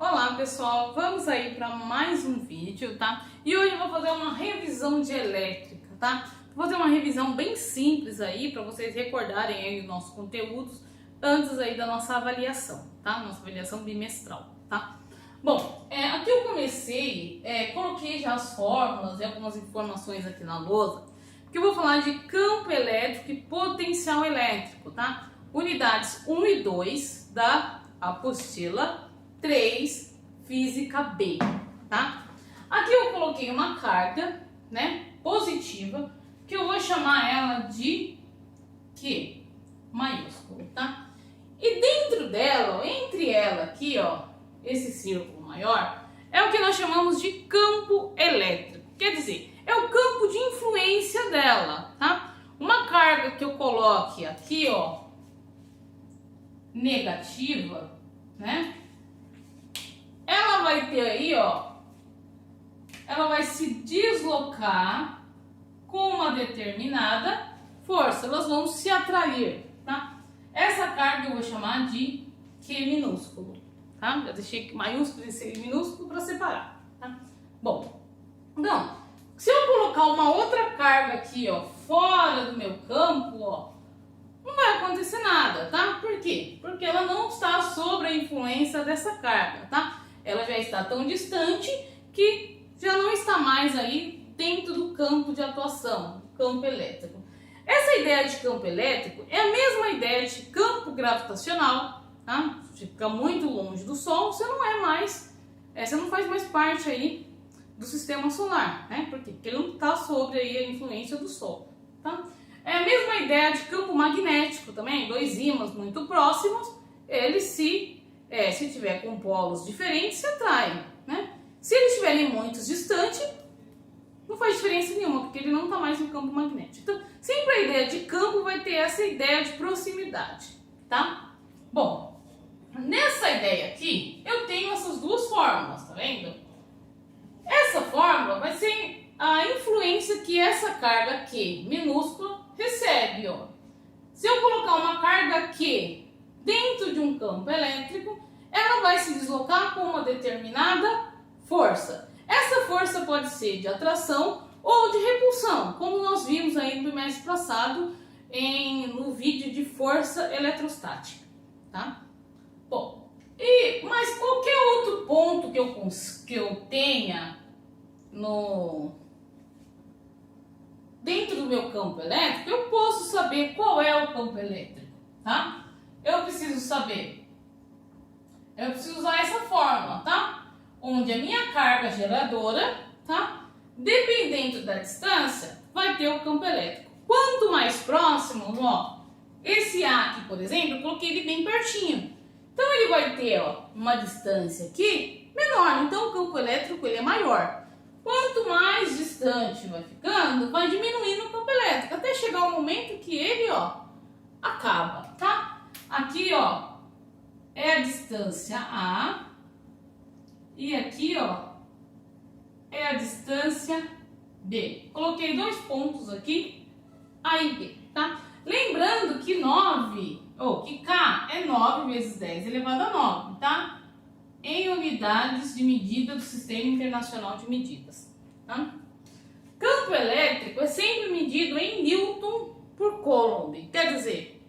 Olá pessoal, vamos aí para mais um vídeo, tá? E hoje eu vou fazer uma revisão de elétrica, tá? Vou fazer uma revisão bem simples aí para vocês recordarem aí os nossos conteúdos antes aí da nossa avaliação, tá? Nossa avaliação bimestral, tá? Bom, aqui eu comecei, coloquei já as fórmulas e algumas informações aqui na lousa, porque eu vou falar de campo elétrico e potencial elétrico, tá? Unidades 1 e 2 da apostila 3, Física B, tá? Aqui eu coloquei uma carga, né, positiva, que eu vou chamar ela de Q maiúsculo, tá? E dentro dela, ó, entre ela aqui, ó, esse círculo maior, é o que nós chamamos de campo elétrico. Quer dizer, é o campo de influência dela, tá? Uma carga que eu coloque aqui, ó, negativa, né? Ela vai ter aí, ó, ela vai se deslocar com uma determinada força, elas vão se atrair, tá? Essa carga eu vou chamar de Q minúsculo, tá? Já deixei maiúsculo e minúsculo para separar, tá? Bom, então, se eu colocar uma outra carga aqui, ó, fora do meu campo, ó, não vai acontecer nada, tá? Por quê? Porque ela não está sob a influência dessa carga, tá? Ela já está tão distante que já não está mais aí dentro do campo de atuação, campo elétrico. Essa ideia de campo elétrico é a mesma ideia de campo gravitacional, tá? Você fica muito longe do Sol, você não é mais, você não faz mais parte aí do sistema solar, né? Por quê? Porque ele não está sob aí a influência do Sol, tá? É a mesma ideia de campo magnético também, dois ímãs muito próximos, eles se tiver com polos diferentes, se atraem, né? Se eles estiverem muito distantes, não faz diferença nenhuma, porque ele não está mais no campo magnético. Então, sempre a ideia de campo vai ter essa ideia de proximidade, tá? Bom, nessa ideia aqui, eu tenho essas duas fórmulas, tá vendo? Essa fórmula vai ser a influência que essa carga Q minúscula recebe, ó. Se eu colocar uma carga Q dentro de um campo elétrico, ela vai se deslocar com uma determinada força. Essa força pode ser de atração ou de repulsão, como nós vimos aí no bimestre passado no vídeo de força eletrostática, tá? Bom, mas qualquer outro ponto que eu tenha dentro do meu campo elétrico, eu posso saber qual é o campo elétrico, tá? Eu preciso usar essa fórmula, tá? Onde a minha carga geradora, tá? Dependendo da distância, vai ter o campo elétrico. Quanto mais próximo, ó, esse A aqui, por exemplo, eu coloquei ele bem pertinho. Então ele vai ter, ó, uma distância aqui menor, então o campo elétrico ele é maior. Quanto mais distante vai ficando, vai diminuindo o campo elétrico, até chegar o momento que ele, ó, acaba, tá? Aqui, ó, é a distância A e aqui, ó, é a distância B. Coloquei dois pontos aqui, A e B, tá? Lembrando que que K é 9 vezes 10 elevado a 9, tá? Em unidades de medida do Sistema Internacional de Medidas, tá? Campo elétrico é sempre medido em Newton por Coulomb, quer dizer,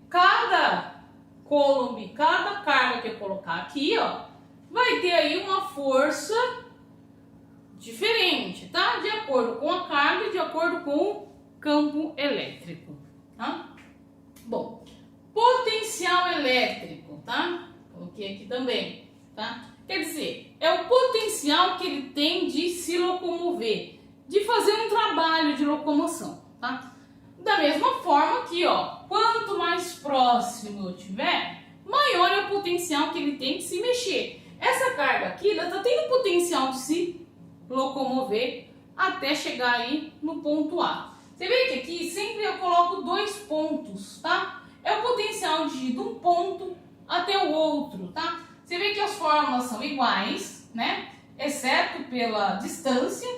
cada Coulomb, cada carga que eu colocar aqui, ó, vai ter aí uma força diferente, tá? De acordo com a carga e de acordo com o campo elétrico, tá? Bom, potencial elétrico, tá? Coloquei aqui também, tá? Quer dizer, é o potencial que ele tem de se locomover, de fazer um trabalho de locomoção, tá? Da mesma forma que, ó, quanto mais próximo eu tiver, maior é o potencial que ele tem de se mexer. Essa carga aqui, ela está tendo potencial de se locomover até chegar aí no ponto A. Você vê que aqui sempre eu coloco dois pontos, tá? É o potencial de ir de um ponto até o outro, tá? Você vê que as fórmulas são iguais, né? Exceto pela distância,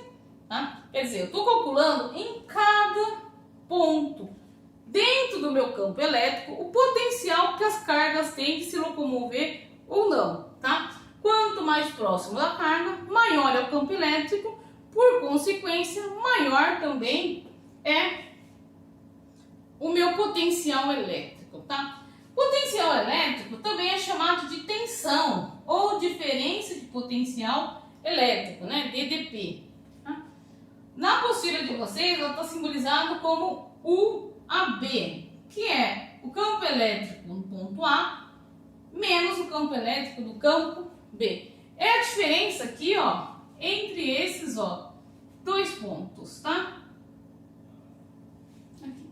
tá? Quer dizer, eu estou calculando em cada ponto dentro do meu campo elétrico o potencial que as cargas têm de se locomover ou não, tá? próximo da carga, maior é o campo elétrico, por consequência, maior também é o meu potencial elétrico, tá? Potencial elétrico também é chamado de tensão ou diferença de potencial elétrico, né? DDP. Tá? Na apostila de vocês, ela está simbolizada como UAB, que é o campo elétrico no ponto A menos o campo elétrico do campo B. É a diferença aqui, ó, entre esses, ó, dois pontos, tá? Aqui.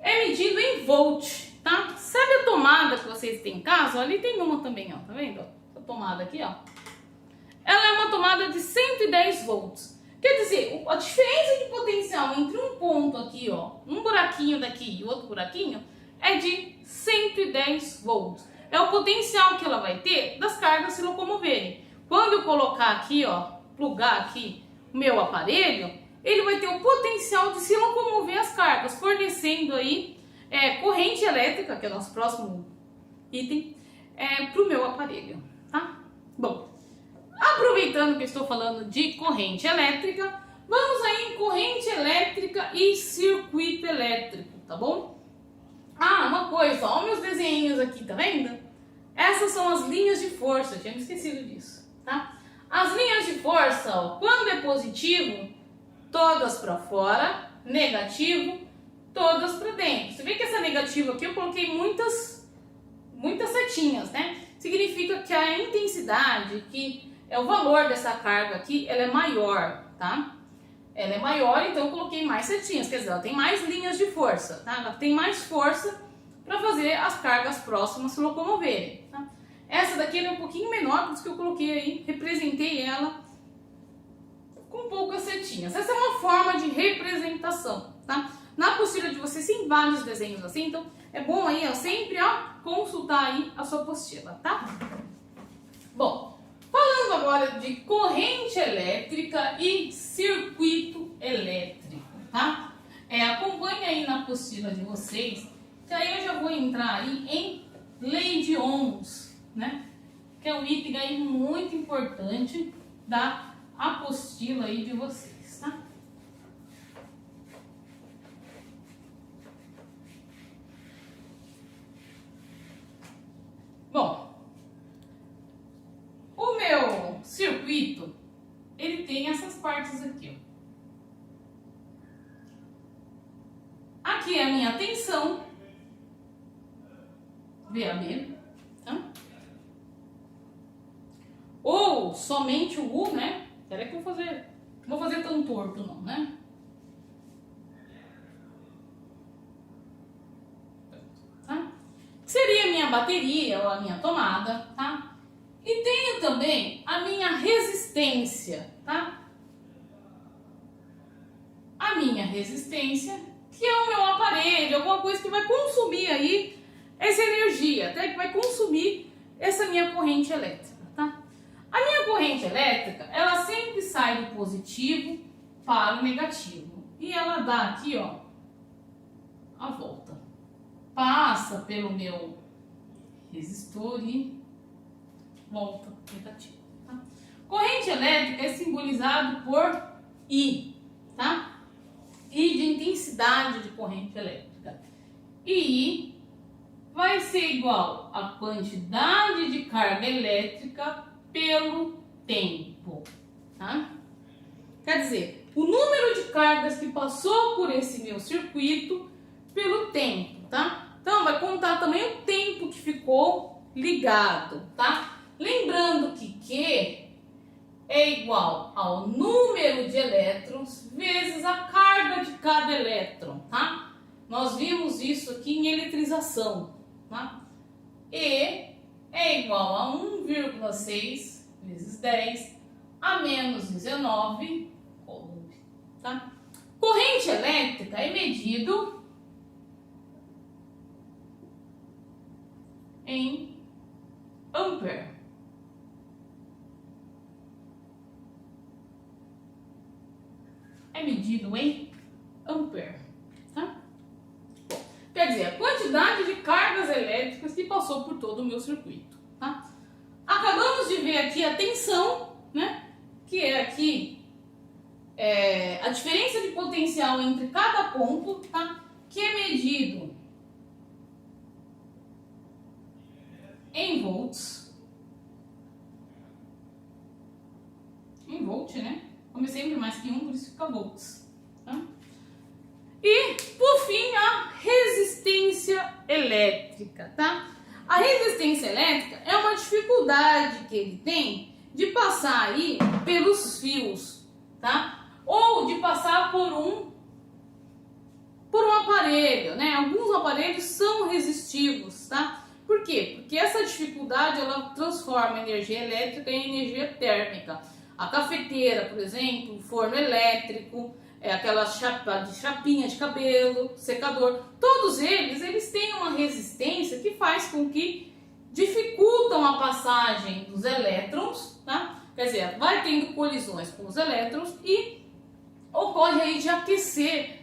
É medido em volt, tá? Sabe a tomada que vocês têm em casa? Ali tem uma também, ó, tá vendo? Essa tomada aqui, ó. Ela é uma tomada de 110 volts. Quer dizer, a diferença de potencial entre um ponto aqui, ó, um buraquinho daqui e outro buraquinho, é de 110 volts. É o potencial que ela vai ter das cargas se locomoverem. Quando eu colocar aqui, ó, plugar aqui o meu aparelho, ele vai ter o potencial de se locomover as cargas, fornecendo aí corrente elétrica, que é o nosso próximo item, para o meu aparelho, tá? Bom, aproveitando que eu estou falando de corrente elétrica, vamos aí em corrente elétrica e circuito elétrico, tá bom? Ah, uma coisa, ó, meus desenhos aqui, tá vendo? Essas são as linhas de força, eu tinha me esquecido disso, tá? As linhas de força, ó, quando é positivo, todas para fora, negativo, todas para dentro. Você vê que essa negativa aqui eu coloquei muitas setinhas, né? Significa que a intensidade, que é o valor dessa carga aqui, ela é maior, tá? Ela é maior, então eu coloquei mais setinhas, quer dizer, ela tem mais linhas de força, tá? Ela tem mais força para fazer as cargas próximas se locomoverem, tá? Essa daqui é um pouquinho menor, por isso que eu coloquei aí, representei ela com poucas setinhas. Essa é uma forma de representação, tá? Na apostila de vocês tem vários desenhos assim, então é bom aí, ó, sempre, ó, consultar aí a sua apostila, tá? Bom, falando agora de corrente elétrica e circuito elétrico, tá? Acompanhe aí na apostila de vocês, que aí eu já vou entrar aí em lei de Ohms, né? Que é um item aí muito importante da apostila aí de vocês, tá? Bom, o meu circuito, ele tem essas partes aqui, ó. Aqui é a minha tensão, VAB, tá? Ou somente o U, né? Peraí que eu vou fazer tão torto não, né? Tá? Seria a minha bateria ou a minha tomada, tá? E tenho também a minha resistência, tá? A minha resistência, que é o meu aparelho, alguma coisa que vai consumir aí essa energia, até que vai consumir essa minha corrente elétrica, tá? A minha corrente elétrica, ela sempre sai do positivo para o negativo. E ela dá aqui, ó, a volta. Passa pelo meu resistor e volta negativo, tá? Corrente elétrica é simbolizado por I, tá? I de intensidade de corrente elétrica. E I vai ser igual à quantidade de carga elétrica pelo tempo, tá? Quer dizer, o número de cargas que passou por esse meu circuito pelo tempo, tá? Então, vai contar também o tempo que ficou ligado, tá? Lembrando que Q é igual ao número de elétrons vezes a carga de cada elétron, tá? Nós vimos isso aqui em eletrização, tá? E é igual a 1,6 vezes 10 a menos 19 coulomb, tá? Corrente elétrica é medido em ampere. É medido em ampere, tá? Bom, quer dizer, a quantidade de cargas elétricas que passou por todo o meu circuito, tá? Acabamos de ver aqui a tensão, né? Que é aqui a diferença de potencial entre cada ponto, tá? Que é medido em volts. Em volt, né? Como sempre, mais que um, por isso fica volts. Tá? E, por fim, a resistência elétrica, tá? A resistência elétrica é uma dificuldade que ele tem de passar aí pelos fios, tá? Ou de passar por um aparelho, né? Alguns aparelhos são resistivos, tá? Por quê? Porque essa dificuldade, ela transforma a energia elétrica em energia térmica. A cafeteira, por exemplo, o forno elétrico, aquela chapinha de cabelo, secador, todos eles têm uma resistência que faz com que dificultam a passagem dos elétrons, tá? Quer dizer, vai tendo colisões com os elétrons e ocorre aí de aquecer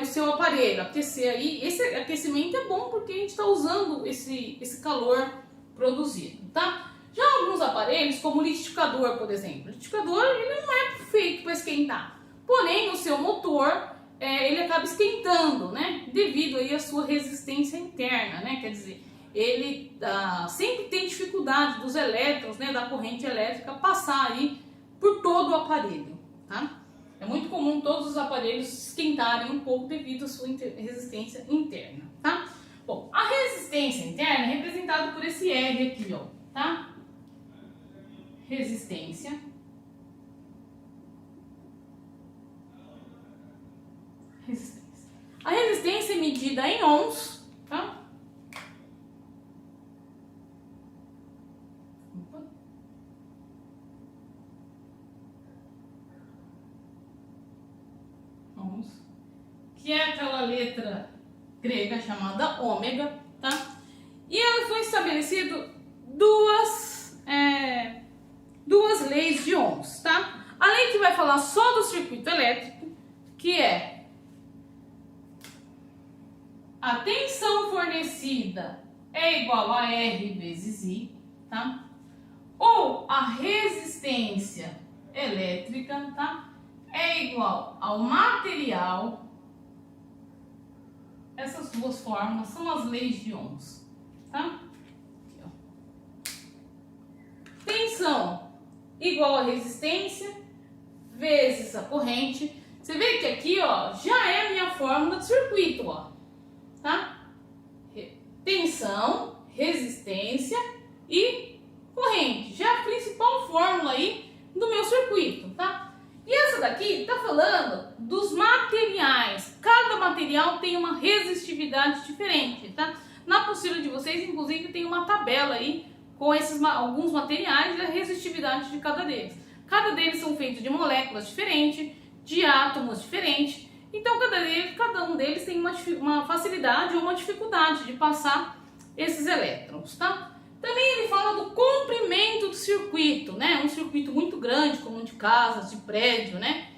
o seu aparelho. Aquecer aí, esse aquecimento é bom porque a gente está usando esse calor produzido, tá? Já alguns aparelhos, como o liquidificador, por exemplo, o liquidificador ele não é feito para esquentar, porém o seu motor ele acaba esquentando, né? Devido aí à sua resistência interna, né? Quer dizer, ele sempre tem dificuldade dos elétrons, né, da corrente elétrica passar aí por todo o aparelho, tá? É muito comum todos os aparelhos esquentarem um pouco devido à sua resistência interna, tá? Bom, a resistência interna é representada por esse R aqui, ó, tá? Resistência. A resistência é medida em ohms, tá? Ohms, que é aquela letra grega chamada ômega, tá? E ela foi estabelecido duas leis de ohms, tá? A lei que vai falar só do circuito elétrico, que é a tensão fornecida é igual a R vezes I, tá? Ou a resistência elétrica, tá? É igual ao material. Essas duas fórmulas são as leis de ohms, tá? Aqui, ó. Tensão igual a resistência vezes a corrente. Você vê que aqui, ó, já é a minha fórmula de circuito, ó, tá? Tensão, resistência e corrente. Já é a principal fórmula aí do meu circuito, tá? E essa daqui tá falando dos materiais. Cada material tem uma resistividade diferente, tá? Na apostila de vocês, inclusive, tem uma tabela aí com alguns materiais e a resistividade de cada deles. Cada deles são feitos de moléculas diferentes, de átomos diferentes. Então, cada um deles tem uma facilidade ou uma dificuldade de passar esses elétrons, tá? Também ele fala do comprimento do circuito, né? Um circuito muito grande, como de casas, de prédio, né?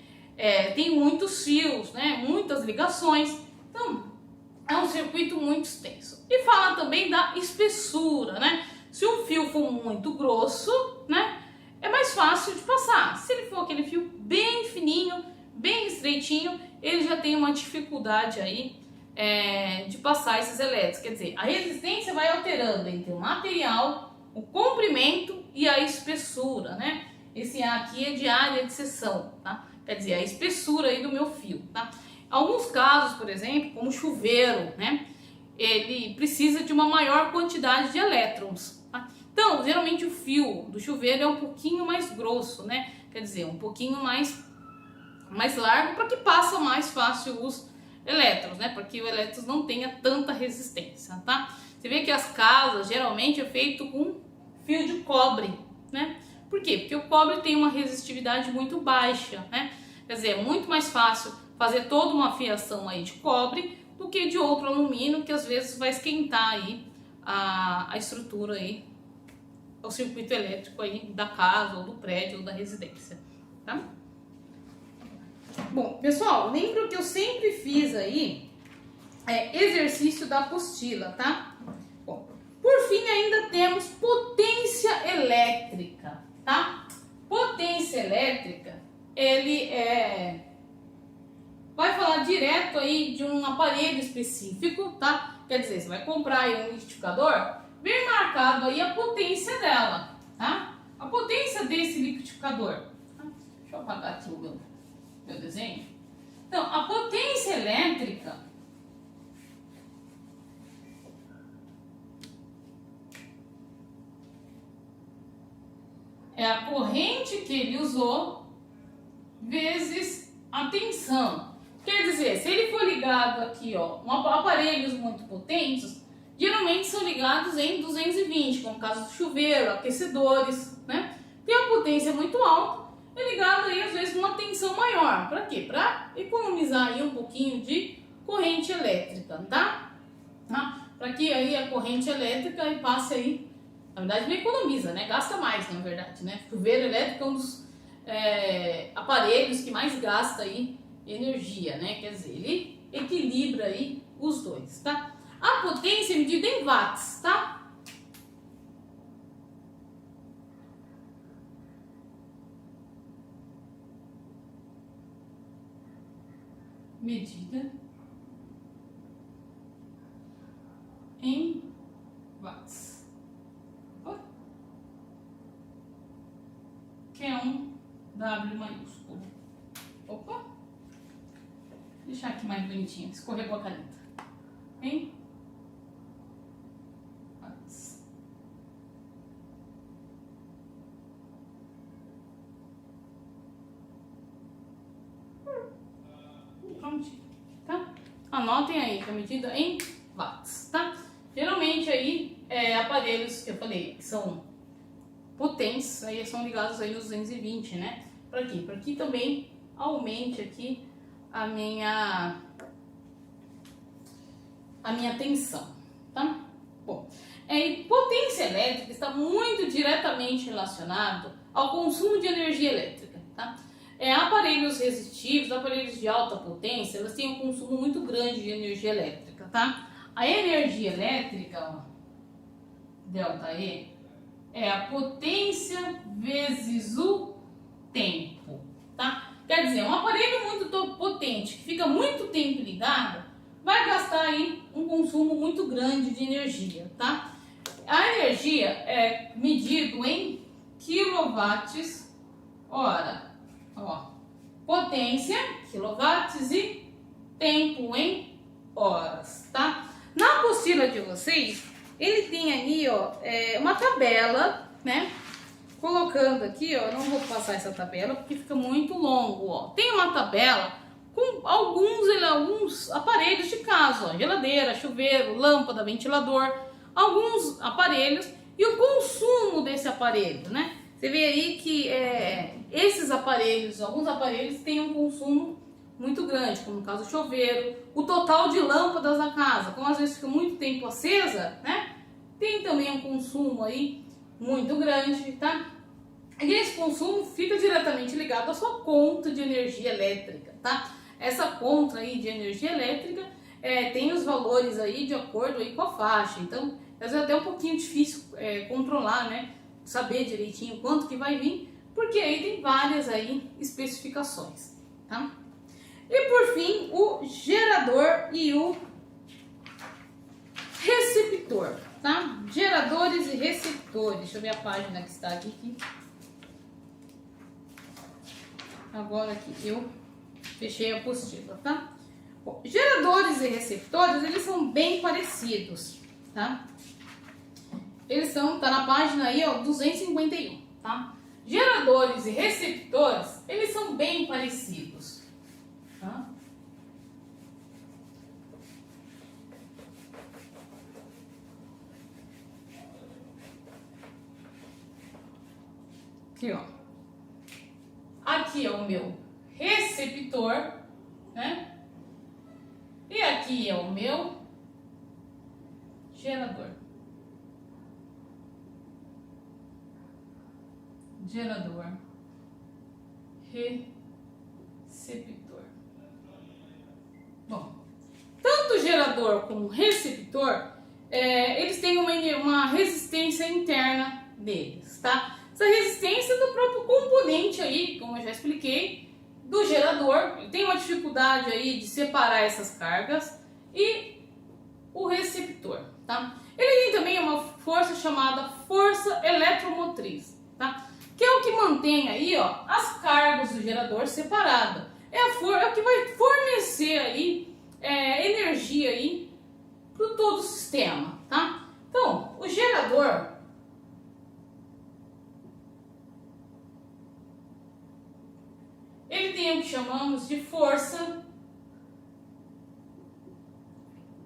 Tem muitos fios, né? Muitas ligações. Então, é um circuito muito extenso. E fala também da espessura, né? Se o fio for muito grosso, né? É mais fácil de passar. Se ele for aquele fio bem fininho, bem estreitinho, ele já tem uma dificuldade aí de passar esses elétrons. Quer dizer, a resistência vai alterando entre o material, o comprimento e a espessura, né? Esse A aqui é de área de seção, tá? Quer dizer, a espessura aí do meu fio, tá? Alguns casos, por exemplo, como chuveiro, né? Ele precisa de uma maior quantidade de elétrons, tá? Então, geralmente o fio do chuveiro é um pouquinho mais grosso, né? Quer dizer, um pouquinho mais largo para que passa mais fácil os elétrons, né? Para que o elétron não tenha tanta resistência, tá? Você vê que as casas geralmente é feito com fio de cobre, né? Por quê? Porque o cobre tem uma resistividade muito baixa, né? Quer dizer, é muito mais fácil fazer toda uma fiação aí de cobre do que de outro alumínio, que às vezes vai esquentar aí a estrutura aí, o circuito elétrico aí da casa, ou do prédio, ou da residência, tá? Bom, pessoal, lembra que eu sempre fiz aí exercício da apostila, tá? Bom, por fim, ainda temos potência elétrica. ele vai falar direto aí de um aparelho específico, tá? Quer dizer, você vai comprar aí um liquidificador, bem marcado aí a potência dela, tá? A potência desse liquidificador. Tá? Deixa eu apagar aqui o meu desenho. Então, a potência elétrica é a corrente que ele usou vezes a tensão. Quer dizer, se ele for ligado aqui, ó, aparelhos muito potentes, geralmente são ligados em 220, como o caso do chuveiro, aquecedores, né? Tem a potência muito alta, é ligado aí às vezes numa tensão maior. Para quê? Para economizar aí um pouquinho de corrente elétrica, tá? Para que aí a corrente elétrica passe aí, na verdade não economiza, né? Gasta mais, na verdade, né? Chuveiro elétrico é um dos aparelhos que mais gasta aí energia, né? Quer dizer, ele equilibra aí os dois, tá? A potência é medida em watts, tá? Medida em watts. Que é um W maiúsculo. Opa! Deixar aqui mais bonitinho, escorregou a caneta. Em watts. Prontinho, tá? Anotem aí que a medida em watts, tá? Geralmente aí aparelhos que eu falei que são potentes, aí são ligados aí nos 220, né? Para quê? Para que também aumente aqui a minha tensão, tá? Bom, potência elétrica está muito diretamente relacionado ao consumo de energia elétrica, tá? Aparelhos resistivos, aparelhos de alta potência, elas têm um consumo muito grande de energia elétrica, tá? A energia elétrica, ó, ΔE, é a potência vezes o tempo, tá? Quer dizer, um aparelho muito potente que fica muito tempo ligado vai gastar aí um consumo muito grande de energia, tá? A energia é medido em quilowatts hora, ó, potência, quilowatts e tempo em horas, tá? Na apostila de vocês, ele tem aí, ó, uma tabela, né? Colocando aqui, ó, eu não vou passar essa tabela porque fica muito longo, ó. Tem uma tabela com alguns aparelhos de casa, ó, geladeira, chuveiro, lâmpada, ventilador, alguns aparelhos e o consumo desse aparelho, né? Você vê aí que esses aparelhos, alguns aparelhos têm um consumo muito grande, como no caso do chuveiro, o total de lâmpadas na casa, como às vezes fica muito tempo acesa, né? Tem também um consumo aí muito grande, tá? E esse consumo fica diretamente ligado à sua conta de energia elétrica, tá? Essa conta aí de energia elétrica tem os valores aí de acordo aí com a faixa, então às vezes é até um pouquinho difícil controlar, né? Saber direitinho quanto que vai vir, porque aí tem várias aí especificações, tá? E por fim, o gerador e o receptor, tá? Geradores e receptores. Deixa eu ver a página que está aqui. Agora aqui eu fechei a apostila, tá? Bom, geradores e receptores, eles são bem parecidos, tá? Eles tá na página aí, ó, 251, tá? Geradores e receptores, eles são bem parecidos, tá? Aqui, ó. Aqui é o meu receptor, né? E aqui é o meu gerador. Gerador, receptor. Bom, tanto gerador como receptor, eles têm uma resistência interna deles, tá? Essa resistência do próprio componente aí, como eu já expliquei, do gerador, ele tem uma dificuldade aí de separar essas cargas, e o receptor, tá? Ele tem também uma força chamada força eletromotriz, tá? Que é o que mantém aí, ó, as cargas do gerador separadas. É o que vai fornecer aí energia aí para todo o sistema, tá? Então, o gerador, ele tem o que chamamos de força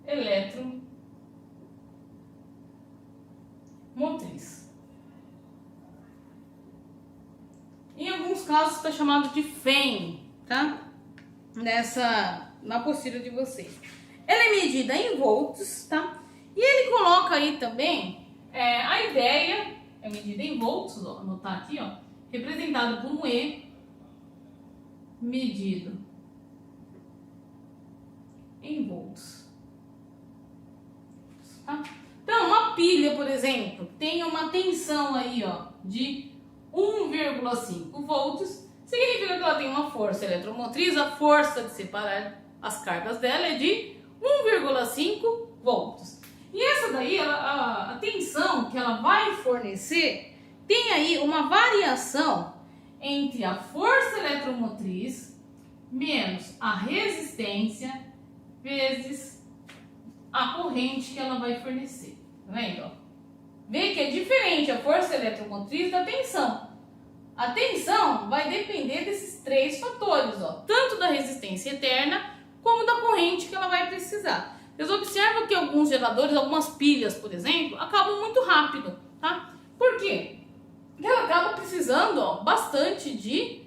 eletromotriz. Em alguns casos está chamado de FEM, tá? Na apostila de vocês. Ela é medida em volts, tá? E ele coloca aí também a ideia, é medida em volts, ó, anotar aqui, ó, representada por um E medido em volts. Tá? Então, uma pilha, por exemplo, tem uma tensão aí, ó, de 1,5 volts, significa que ela tem uma força eletromotriz, a força de separar as cargas dela é de 1,5 volts. E essa daí, a tensão que ela vai fornecer, tem aí uma variação entre a força eletromotriz menos a resistência vezes a corrente que ela vai fornecer. Tá vendo? Vê que é diferente a força eletromotriz da tensão. A tensão vai depender desses três fatores, ó, tanto da resistência interna como da corrente que ela vai precisar. Vocês observam que alguns geradores, algumas pilhas, por exemplo, acabam muito rápido, tá? Por quê? Porque ela acaba precisando, ó, bastante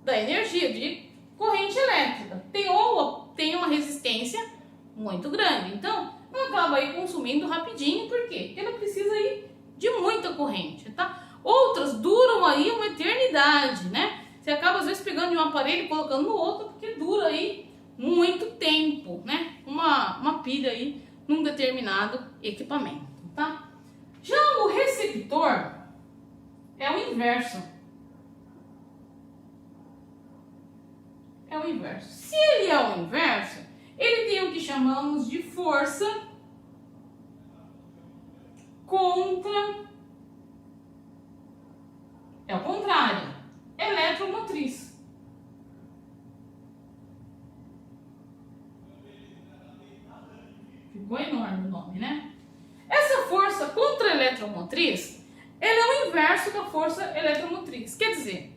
da energia, de corrente elétrica. Tem uma resistência muito grande. Então, ela acaba aí consumindo rapidinho. Por quê? Porque ela precisa aí de muita corrente, tá? Outras duram aí uma eternidade, né? Você acaba às vezes pegando de um aparelho e colocando no outro, porque dura aí muito tempo, né? Uma pilha aí num determinado equipamento, tá? Já o receptor é o inverso. É o inverso. Se ele é o inverso, ele tem o que chamamos de força contra... É o contrário, eletromotriz. Ficou enorme o nome, né? Essa força contra eletromotriz, ela é o inverso da força eletromotriz. Quer dizer,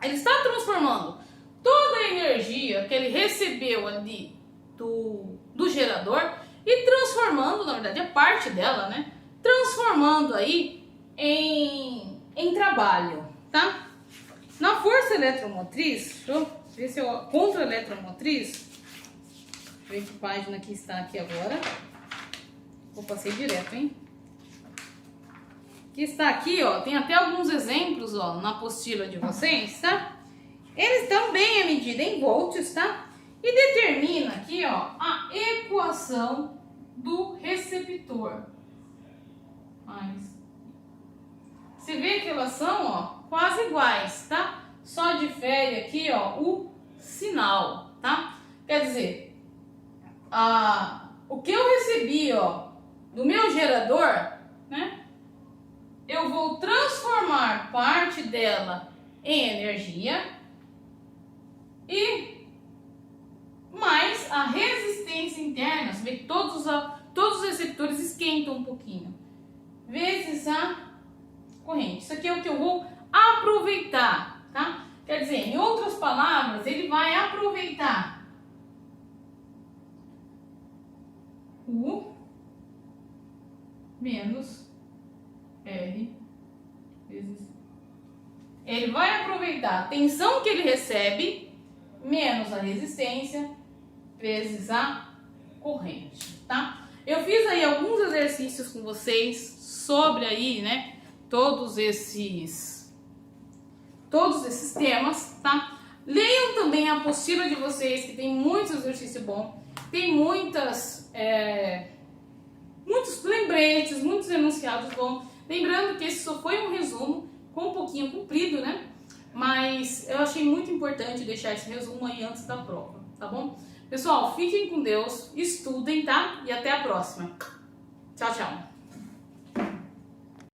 ele está transformando toda a energia que ele recebeu ali do gerador e transformando, na verdade, a parte dela, né? Transformando aí em trabalho, tá? Na força eletromotriz, deixa eu ver se eu contra eletromotriz, deixa eu ver que página que está aqui agora. Vou passei direto, hein? Que está aqui, ó, tem até alguns exemplos, ó, na apostila de vocês, tá? Eles também é medida em volts, tá? E determina aqui, ó, a equação do receptor. Mas você vê que elas são, ó, quase iguais, tá? Só difere aqui, ó, o sinal, tá? Quer dizer, o que eu recebi, ó, do meu gerador, né? Eu vou transformar parte dela em energia e mais a resistência interna, você vê que todos os receptores esquentam um pouquinho, vezes a corrente. Isso aqui é o que eu vou aproveitar, tá? Quer dizer, em outras palavras, ele vai aproveitar U menos R vezes... Ele vai aproveitar a tensão que ele recebe menos a resistência vezes a corrente, tá? Eu fiz aí alguns exercícios com vocês sobre aí, né, todos esses temas, tá? Leiam também a apostila de vocês, que tem muitos exercícios bons, tem muitos lembretes, muitos enunciados bons. Lembrando que esse só foi um resumo, com um pouquinho comprido, né? Mas mas eu achei muito importante deixar esse resumo aí antes da prova, tá bom? Pessoal, fiquem com Deus, estudem, tá? E até a próxima. Tchau, tchau.